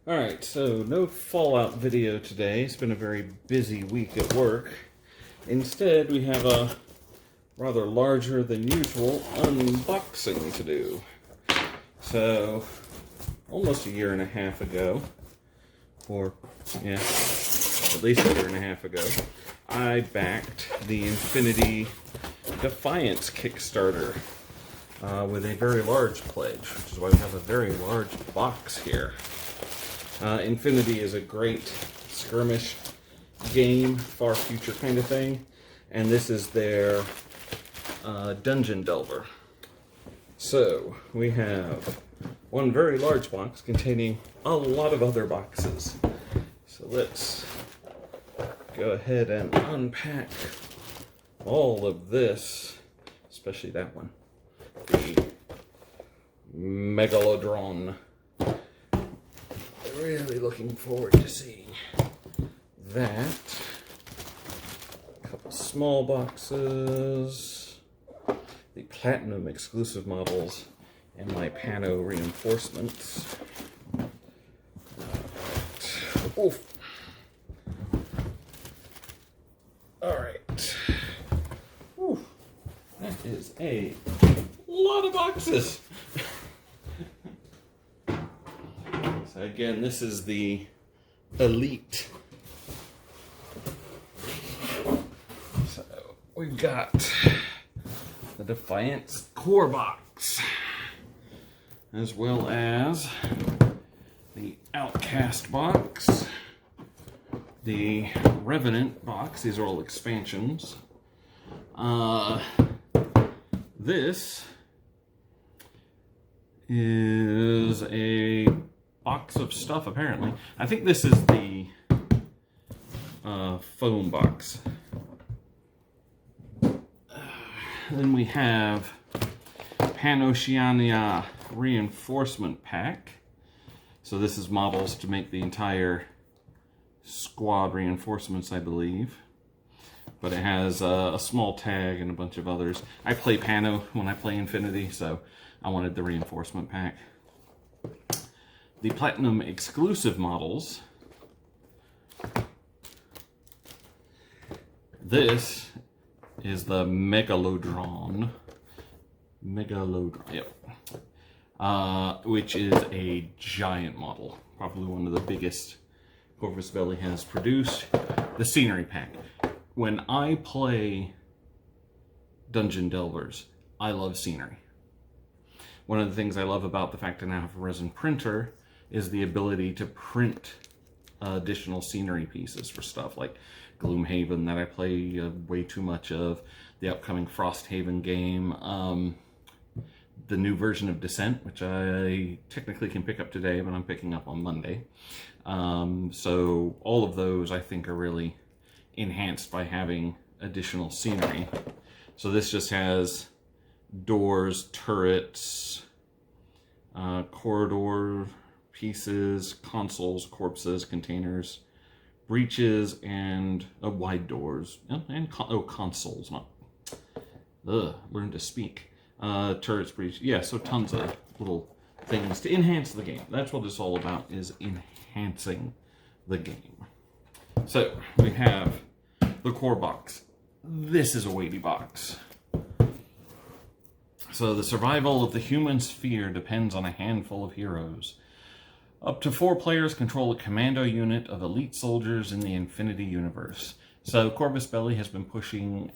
Alright, so no Fallout video today. It's been a very busy week at work. Instead, we have a rather larger than usual unboxing to do. So, almost a year and a half ago, or, yeah, at least a year and a half ago, I backed the Infinity Defiance Kickstarter with a very large pledge, which is why we have a very large box here. Infinity is a great skirmish game, far future kind of thing, and this is their Dungeon Delver. So, we have one very large box containing a lot of other boxes. So let's go ahead and unpack all of this, especially that one, the Megalodrome. Really looking forward to seeing that. A couple small boxes, the Platinum exclusive models, and my Pano reinforcements. Oof. Alright. That is a lot of boxes. So again, this is the Elite. So we've got the Defiance Core Box, as well as the Outcast Box, the Revenant Box. These are all expansions. This is a box of stuff, apparently. I think this is the foam box. Then we have Pan-Oceania Reinforcement Pack. So this is models to make the entire squad reinforcements, I believe. But it has a small tag and a bunch of others. I play Pano when I play Infinity, so I wanted the reinforcement pack. The Platinum exclusive models. This is the Megalodrome. Yep. Which is a giant model. Probably one of the biggest Corvus Belli has produced. The scenery pack. When I play Dungeon Delvers, I love scenery. One of the things I love about the fact I now have a resin printer is the ability to print additional scenery pieces for stuff like Gloomhaven that I play way too much of, the upcoming Frosthaven game, the new version of Descent, which I technically can pick up today, but I'm picking up on Monday. So all of those I think are really enhanced by having additional scenery. So this just has doors, turrets, corridor pieces, consoles, corpses, containers, breaches, and wide doors, and consoles, not, learn to speak, turrets, breach, yeah, so tons of little things to enhance the game. That's what it's all about, is enhancing the game. So, we have the core box. This is a weighty box. So, the survival of the human sphere depends on a handful of heroes. Up to 4 players control a commando unit of elite soldiers in the Infinity Universe. So, Corvus Belli has been pushing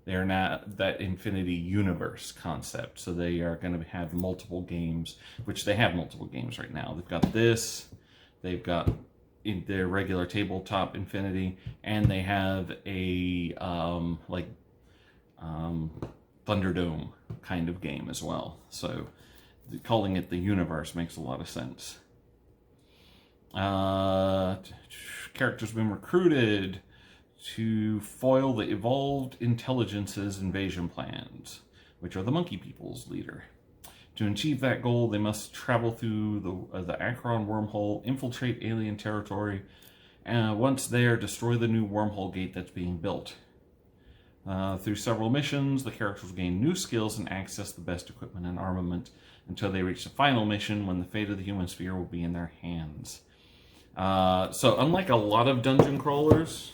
that Infinity Universe concept. So, they are going to have multiple games, which they have multiple games right now. They've got this, they've got in their regular tabletop Infinity, and they have a Thunderdome kind of game as well. So calling it the universe makes a lot of sense. Characters have been recruited to foil the Evolved Intelligence's invasion plans, which are the Monkey People's leader. To achieve that goal, they must travel through the Akron wormhole, infiltrate alien territory, and once there, destroy the new wormhole gate that's being built. Through several missions, the characters will gain new skills and access the best equipment and armament until they reach the final mission, when the fate of the human sphere will be in their hands. So unlike a lot of dungeon crawlers,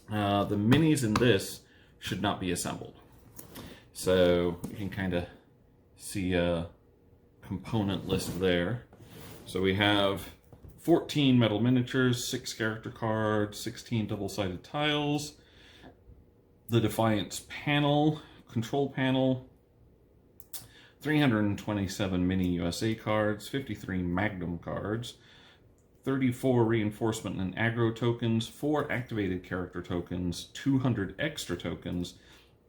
the minis in this should not be assembled. So you can kind of see a component list there. So we have 14 metal miniatures, 6 character cards, 16 double-sided tiles, the Defiance panel, control panel, 327 mini USA cards, 53 Magnum cards, 34 reinforcement and aggro tokens, 4 activated character tokens, 200 extra tokens,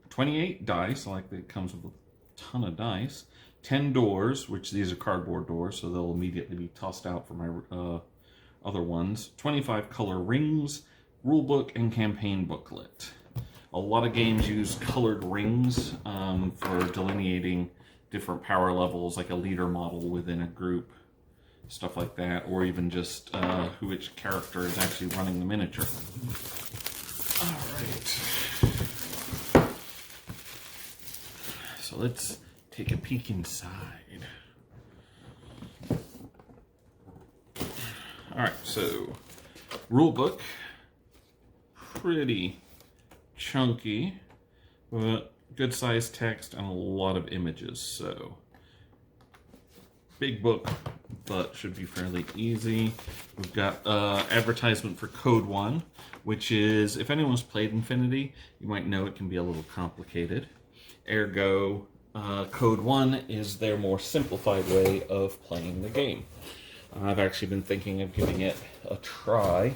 28 dice, I like that it comes with a ton of dice, 10 doors, which these are cardboard doors, so they'll immediately be tossed out for my other ones, 25 color rings, rulebook, and campaign booklet. A lot of games use colored rings for delineating different power levels, like a leader model within a group, stuff like that, or even just which character is actually running the miniature. All right. So let's take a peek inside. All right, so rule book, pretty chunky, but good sized text and a lot of images. So big book, but should be fairly easy. We've got advertisement for Code 1, which is, if anyone's played Infinity, you might know it can be a little complicated. Ergo, Code 1 is their more simplified way of playing the game. I've actually been thinking of giving it a try,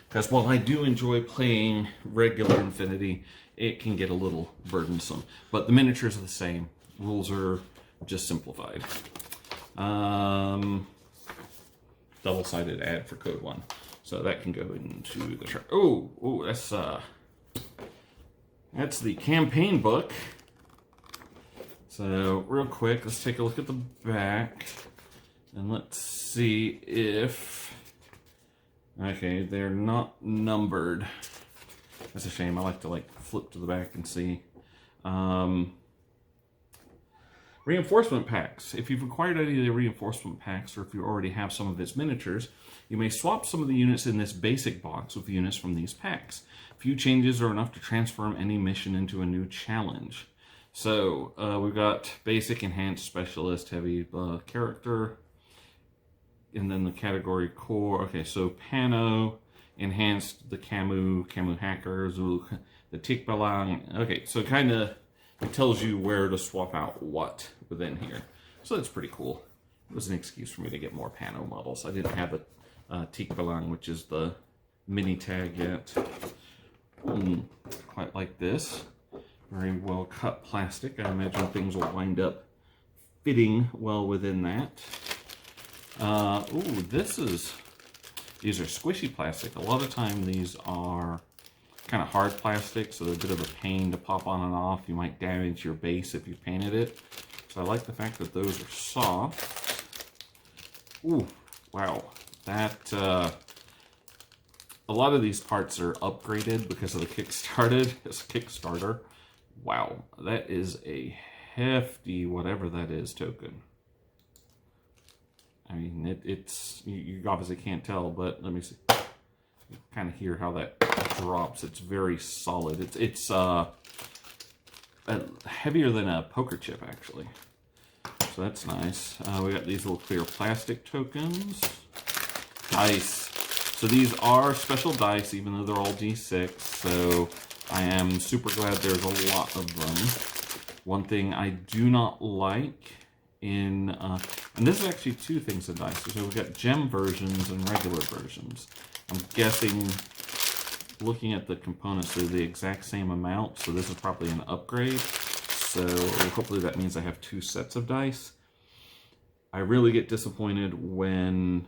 because while I do enjoy playing regular Infinity, it can get a little burdensome. But the miniatures are the same. Rules are just simplified. Double-sided ad for Code 1. So that can go into the chart. Oh, that's the campaign book. So real quick, let's take a look at the back. And let's see if... Okay, they're not numbered. That's a shame. I like to flip to the back and see. Reinforcement packs. If you've acquired any of the reinforcement packs, or if you already have some of its miniatures, you may swap some of the units in this basic box with units from these packs. Few changes are enough to transform any mission into a new challenge. So we've got basic, enhanced, specialist, heavy character, and then the category core. Okay, so Pano, enhanced, the Camu Hacker, Zul, the Tikbalang. Okay, so kind of it tells you where to swap out what within here. So that's pretty cool. It was an excuse for me to get more Pano models. I didn't have a Tikbalang, which is the mini tag, yet. Quite like this. Very well cut plastic. I imagine things will wind up fitting well within that. These are squishy plastic. A lot of time these are kind of hard plastic, so they're a bit of a pain to pop on and off. You might damage your base if you painted it. So I like the fact that those are soft. Ooh, wow. That, a lot of these parts are upgraded because of the Kickstarter. Wow, that is a hefty whatever that is token. I mean, it's you obviously can't tell, but let me see. You kind of hear how that drops. It's very solid. It's heavier than a poker chip, actually. So that's nice. We got these little clear plastic tokens. Dice. So these are special dice, even though they're all D6. So I am super glad there's a lot of them. One thing I do not like in, and this is actually two things of dice. So we've got gem versions and regular versions. I'm guessing, looking at the components, they're the exact same amount. So this is probably an upgrade. So hopefully that means I have two sets of dice. I really get disappointed when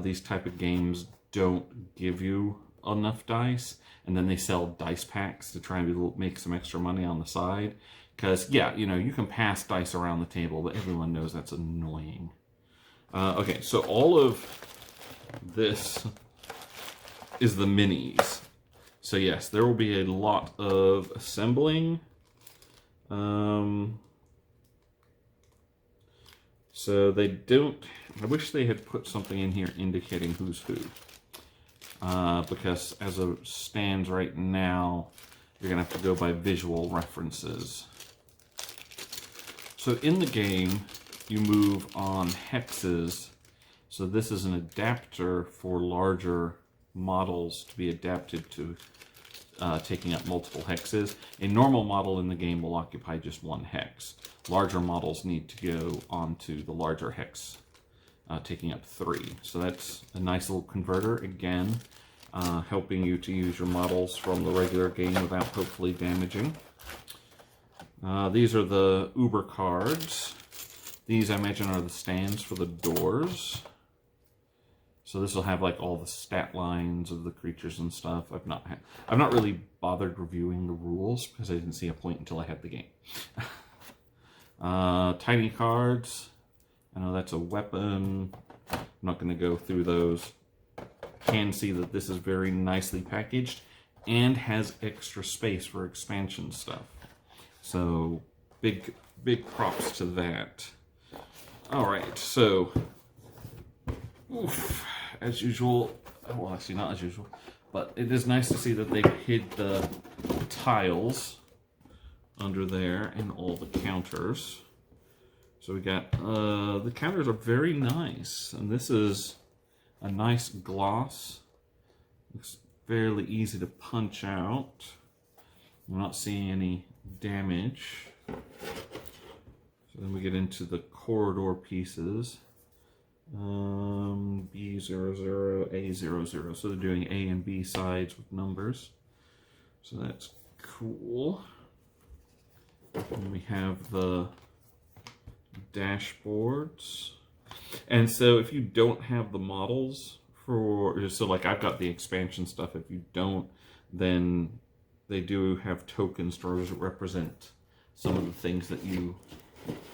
these type of games don't give you enough dice, and then they sell dice packs to try and make some extra money on the side. Because, yeah, you know, you can pass dice around the table, but everyone knows that's annoying. Okay, so all of this is the minis. So yes, there will be a lot of assembling. So they don't, I wish they had put something in here indicating who's who. Because as it stands right now, you're going to have to go by visual references. So in the game, you move on hexes. So this is an adapter for larger models to be adapted to taking up multiple hexes. A normal model in the game will occupy just one hex. Larger models need to go onto the larger hex, taking up 3. So that's a nice little converter, again, helping you to use your models from the regular game without hopefully damaging. These are the Uber cards. These, I imagine, are the stands for the doors. So this will have like all the stat lines of the creatures and stuff. I've not really bothered reviewing the rules because I didn't see a point until I had the game. Tiny cards. I know that's a weapon. I'm not going to go through those. Can see that this is very nicely packaged and has extra space for expansion stuff. So big props to that. All right, so as usual, well, actually not as usual, but it is nice to see that they hid the tiles under there and all the counters. So we got, the counters are very nice, and this is a nice gloss. Looks fairly easy to punch out. I'm not seeing any damage. So then we get into the corridor pieces. B00, A00. So they're doing A and B sides with numbers. So that's cool. And we have the dashboards. And so if you don't have the models for, so like I've got the expansion stuff, if you don't, then they do have tokens to represent some of the things that you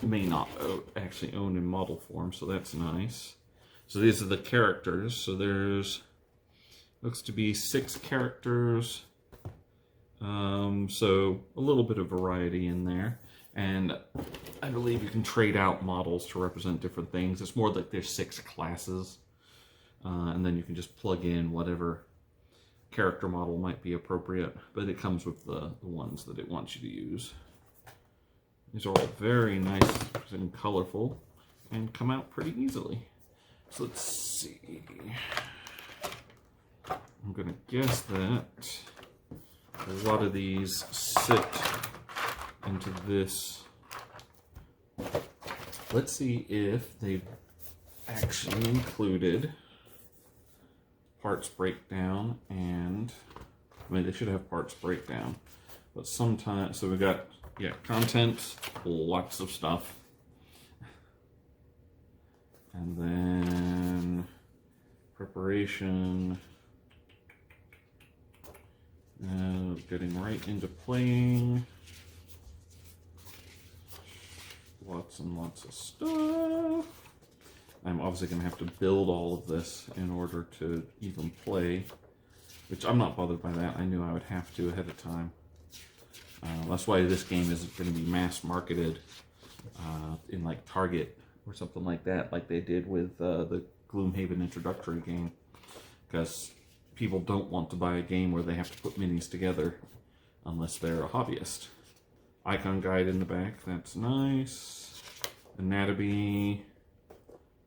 may not actually own in model form, so that's nice. So these are the characters. So there's, looks to be 6 characters. So a little bit of variety in there. And I believe you can trade out models to represent different things. It's more like there's 6 classes. And then you can just plug in whatever character model might be appropriate. But it comes with the ones that it wants you to use. These are all very nice and colorful and come out pretty easily. So let's see. I'm going to guess that a lot of these sit into this. Let's see if they've actually included parts breakdown and, I mean, they should have parts breakdown, but sometimes, so we've got, yeah, content, lots of stuff. And then preparation, getting right into playing. Lots and lots of stuff. I'm obviously going to have to build all of this in order to even play, which I'm not bothered by that. I knew I would have to ahead of time. That's why this game is going to be mass marketed in like Target or something like that, like they did with the Gloomhaven introductory game, because people don't want to buy a game where they have to put minis together unless they're a hobbyist. Icon guide in the back, that's nice. Anatomy,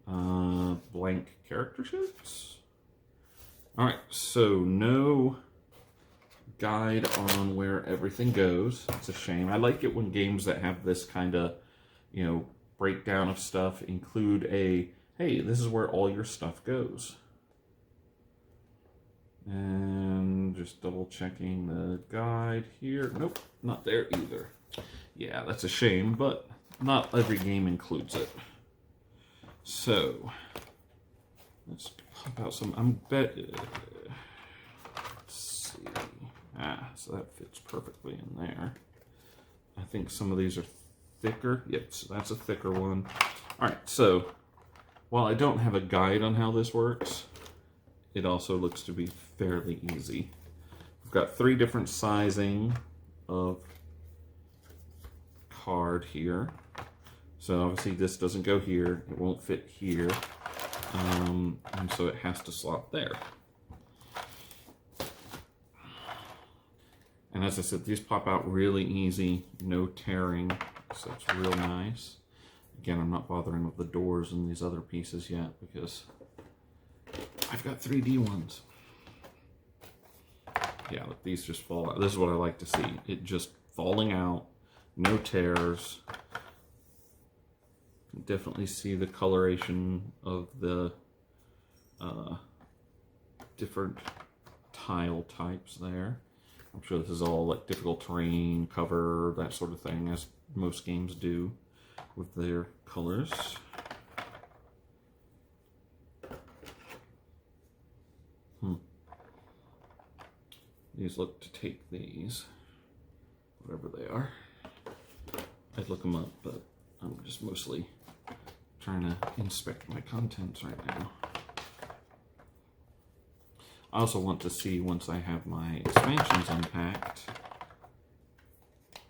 blank character sheets. All right, so no guide on where everything goes. It's a shame. I like it when games that have this kind of, you know, breakdown of stuff include a, hey, this is where all your stuff goes. And just double checking the guide here. Nope, not there either. Yeah, that's a shame, but not every game includes it. So let's pop out some. Let's see. So that fits perfectly in there. I think some of these are thicker. Yep, so that's a thicker one. All right, so while I don't have a guide on how this works, it also looks to be fairly easy. We've got 3 different sizing of card here. So obviously this doesn't go here, it won't fit here, and so it has to slot there. And as I said, these pop out really easy, no tearing, so it's real nice. Again, I'm not bothering with the doors and these other pieces yet because I've got 3D ones. Yeah, look, these just fall out. This is what I like to see. It just falling out, no tears. Definitely see the coloration of the different tile types there. I'm sure this is all like difficult terrain, cover, that sort of thing, as most games do with their colors. These look to take these, whatever they are. I'd look them up, but I'm just mostly trying to inspect my contents right now. I also want to see, once I have my expansions unpacked,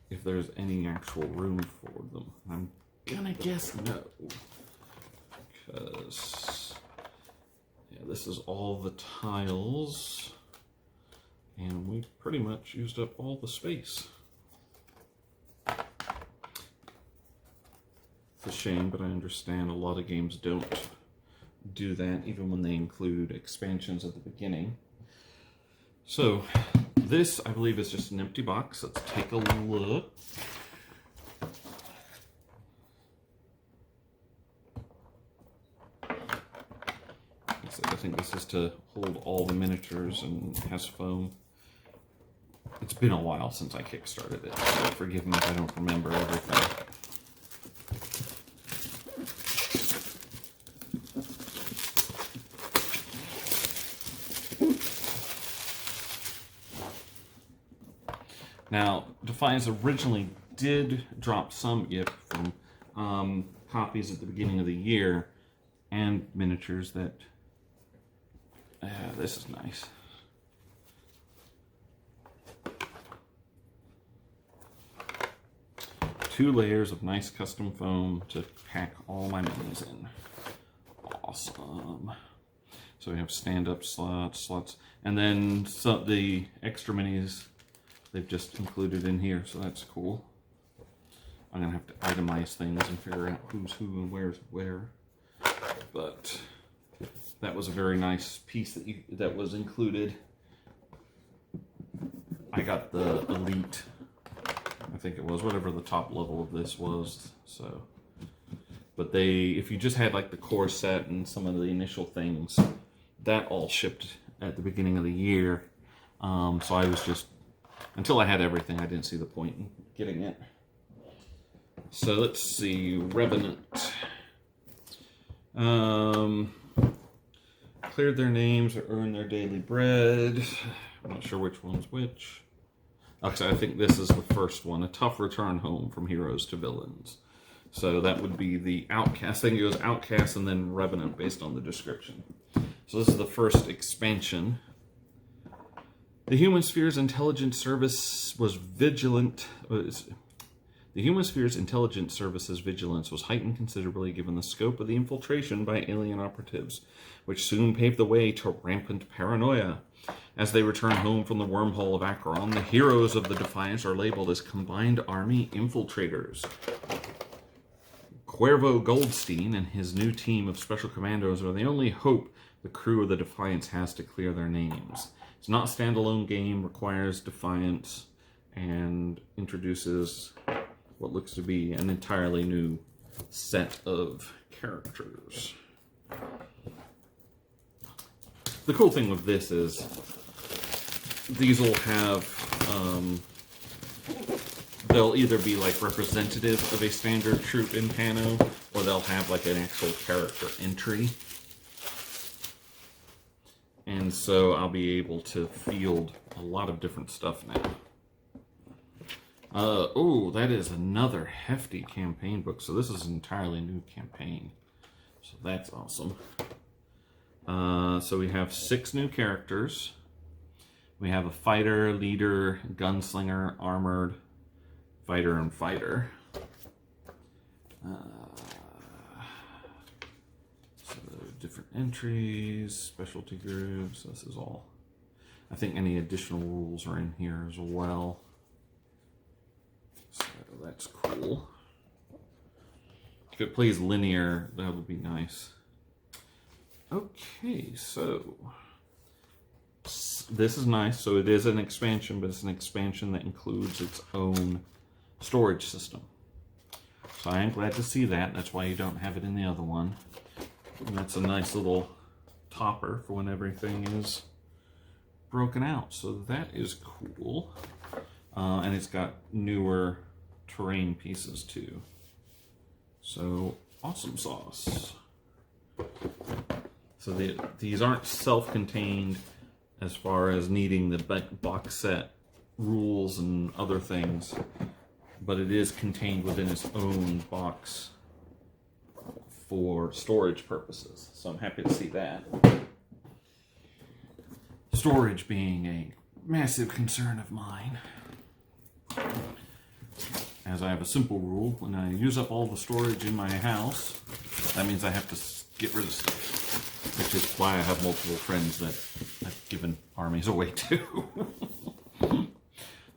if there's any actual room for them. I'm gonna guess no, because yeah, this is all the tiles, and we've pretty much used up all the space. It's a shame, but I understand a lot of games don't do that, even when they include expansions at the beginning. So, this, I believe, is just an empty box. Let's take a look. I think this is to hold all the miniatures and has foam. It's been a while since I kickstarted it, so forgive me if I don't remember everything. Now, Defiance originally did drop some gift from copies at the beginning of the year and miniatures that... this is nice. Two layers of nice custom foam to pack all my minis in. Awesome. So we have stand-up slots, and then the extra minis they've just included in here, so that's cool. I'm gonna have to itemize things and figure out who's who and where's where. But that was a very nice piece that was included. I got the Elite, I think it was, whatever the top level of this was. So, but if you just had like the core set and some of the initial things, that all shipped at the beginning of the year. So I was just, until I had everything, I didn't see the point in getting it. So let's see, Revenant. Cleared their names or earned their daily bread. I'm not sure which one's which. Actually, I think this is the first one. A tough return home from heroes to villains. So that would be the Outcast. I think it goes Outcast and then Revenant based on the description. So this is the first expansion. The Human Sphere's intelligence service was vigilant. The Human Sphere's intelligence service's vigilance was heightened considerably given the scope of the infiltration by alien operatives, which soon paved the way to rampant paranoia. As they return home from the wormhole of Acheron, the heroes of the Defiance are labeled as Combined Army Infiltrators. Cuervo Goldstein and his new team of special commandos are the only hope the crew of the Defiance has to clear their names. It's not a standalone game, requires Defiance, and introduces what looks to be an entirely new set of characters. The cool thing with this is these will have, they'll either be like representative of a standard troop in Pano, or they'll have like an actual character entry. And so I'll be able to field a lot of different stuff now. Oh, that is another hefty campaign book. So this is an entirely new campaign. So that's awesome. So we have 6 new characters We have a fighter, leader, gunslinger, armored, fighter, and fighter. So different entries, specialty groups. This is all. I think any additional rules are in here as well. So that's cool. If it plays linear, that would be nice. Okay, so this is nice. So it is an expansion, but it's an expansion that includes its own storage system. So I am glad to see that. That's why you don't have it in the other one. And that's a nice little topper for when everything is broken out. So that is cool. And it's got newer terrain pieces too. So awesome sauce. So these aren't self-contained as far as needing the box set rules and other things, but it is contained within its own box for storage purposes. So I'm happy to see that. Storage being a massive concern of mine. As I have a simple rule, when I use up all the storage in my house, that means I have to get rid of stuff. Which is why I have multiple friends that I've given armies away to.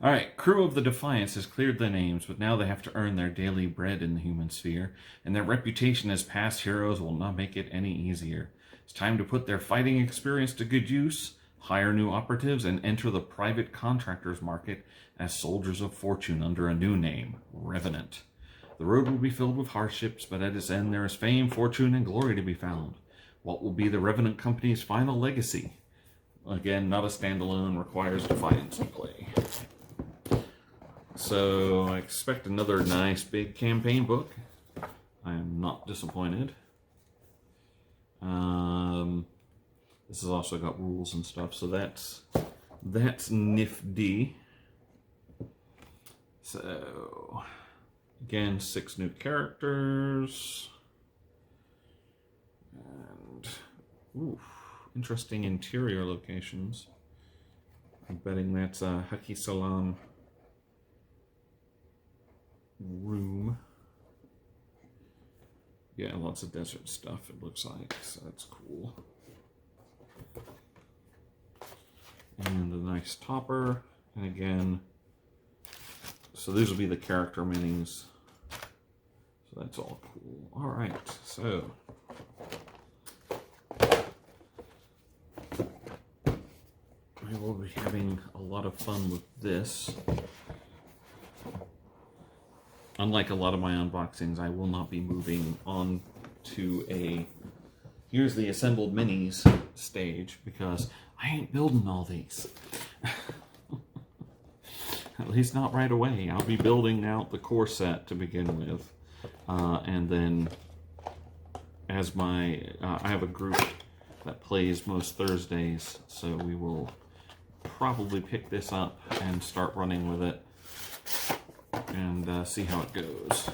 Alright, crew of the Defiance has cleared their names, but now they have to earn their daily bread in the human sphere, and their reputation as past heroes will not make it any easier. It's time to put their fighting experience to good use, hire new operatives, and enter the private contractors market as soldiers of fortune under a new name, Revenant. The road will be filled with hardships, but at its end there is fame, fortune, and glory to be found. What will be the Revenant Company's final legacy? Again, not a standalone, requires Defiance to play. So I expect another nice big campaign book. I am not disappointed. This has also got rules and stuff, so that's nifty. So again, 6 new characters. And ooh, interesting interior locations. I'm betting that's a Haki Salam room. Yeah, lots of desert stuff, it looks like, so that's cool. And a nice topper, and again, so these will be the character minis. So that's all cool. Alright, so we will be having a lot of fun with this. Unlike a lot of my unboxings, I will not be moving on to a here's the assembled minis stage, because I ain't building all these. At least not right away. I'll be building out the core set to begin with. And then as my I have a group that plays most Thursdays, so we will probably pick this up and start running with it and see how it goes.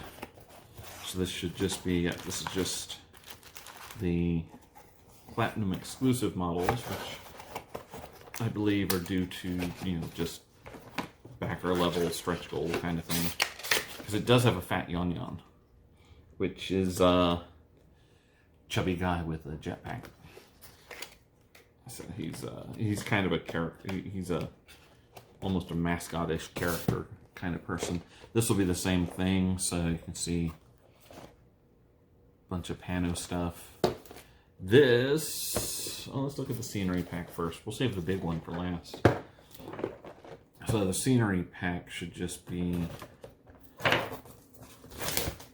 So this should just be, this is just the Platinum exclusive models, which I believe are due to, you know, just backer level stretch goal kind of thing. Because it does have a fat Yon Yon, which is a chubby guy with a jetpack. So he's kind of a character, he's almost a mascot-ish character kind of person. This will be the same thing, so you can see a bunch of Pano stuff. This, oh, let's look at the scenery pack first. We'll save the big one for last. So the scenery pack should just be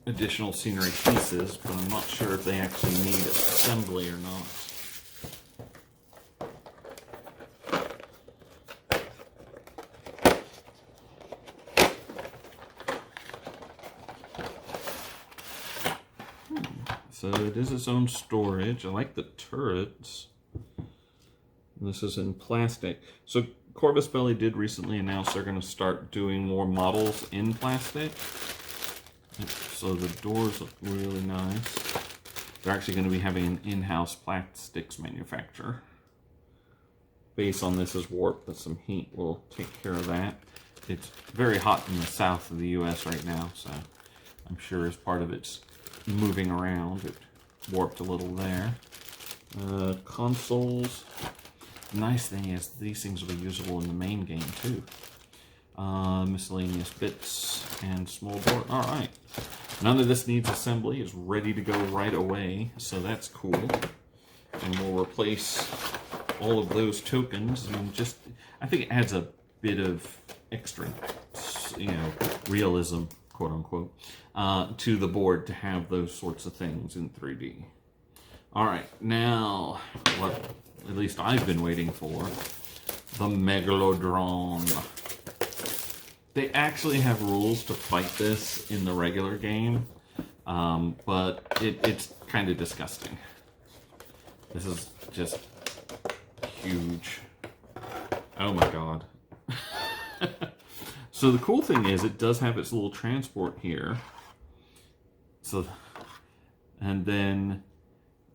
additional scenery pieces, but I'm not sure if they actually need assembly or not. So it is its own storage. I like the turrets. This is in plastic. So Corvus Belli did recently announce they're going to start doing more models in plastic. So the doors look really nice. They're actually going to be having an in-house plastics manufacturer. base on this is warped, but some heat will take care of that. It's very hot in the south of the US right now, so I'm sure as part of its moving around, it warped a little there. Consoles. Nice thing is these things will be usable in the main game too. Miscellaneous bits and small board. All right. None of this needs assembly. It's ready to go right away, so that's cool. And we'll replace all of those tokens and just, I think it adds a bit of extra, realism, quote unquote, to the board to have those sorts of things in 3D. All right, now what at least I've been waiting for, the Megalodrome. They actually have rules to fight this in the regular game, but it's kind of disgusting. This is just huge. Oh my god. So the cool thing is it does have its little transport here. So, and then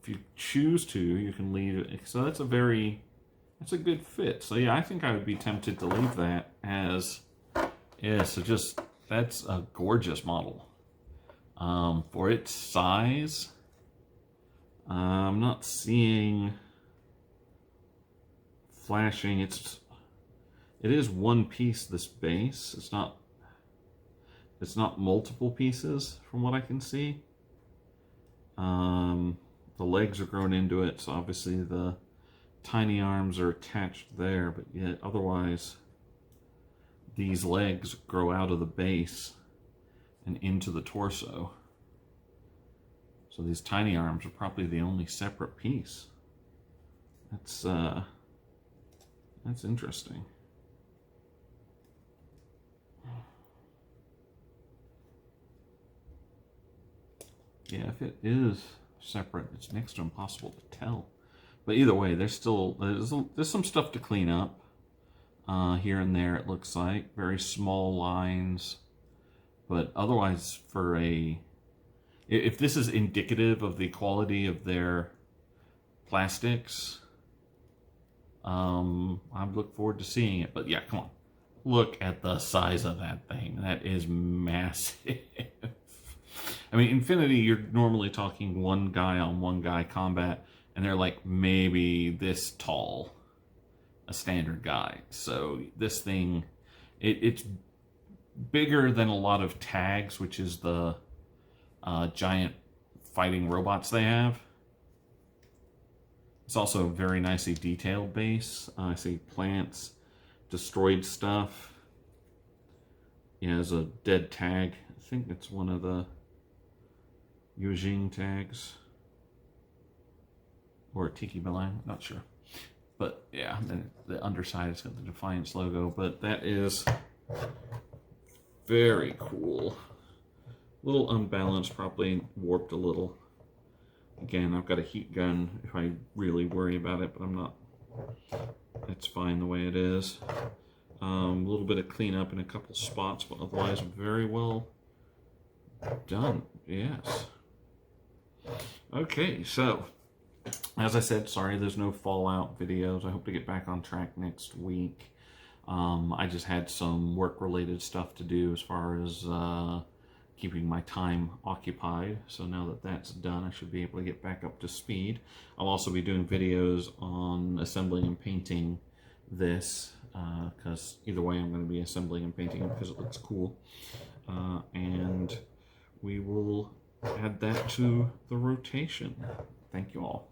if you choose to, you can leave it. So that's a good fit. So yeah, I think I would be tempted to leave that as, so just, that's a gorgeous model. For its size, I'm not seeing flashing. It is one piece, this base. It's not multiple pieces from what I can see. The legs are grown into it, so obviously the tiny arms are attached there, but yet otherwise these legs grow out of the base and into the torso. So these tiny arms are probably the only separate piece. That's interesting. Yeah, if it is separate, it's next to impossible to tell. But either way, there's some stuff to clean up here and there. It looks like very small lines, but otherwise, if this is indicative of the quality of their plastics, I look forward to seeing it. But yeah, come on, look at the size of that thing. That is massive. I mean, Infinity, you're normally talking one guy on one guy combat, and they're like maybe this tall, a standard guy. So this thing, it's bigger than a lot of tags, which is the giant fighting robots they have. It's also a very nicely detailed base. I see plants, destroyed stuff. Yeah, there's a dead tag. I think it's one of the Yujing tags, or Tiki Belang, not sure. But yeah, then the underside has got the Defiance logo, but that is very cool. A little unbalanced, probably warped a little. Again, I've got a heat gun if I really worry about it, but I'm not. It's fine the way it is. A little bit of cleanup in a couple spots, but otherwise very well done. Yes. Okay, so as I said, sorry there's no Fallout videos. I hope to get back on track next week. I just had some work-related stuff to do as far as keeping my time occupied. So now that that's done, I should be able to get back up to speed. I'll also be doing videos on assembling and painting this, because either way I'm going to be assembling and painting it because it looks cool. And we will add that to the rotation. Thank you all.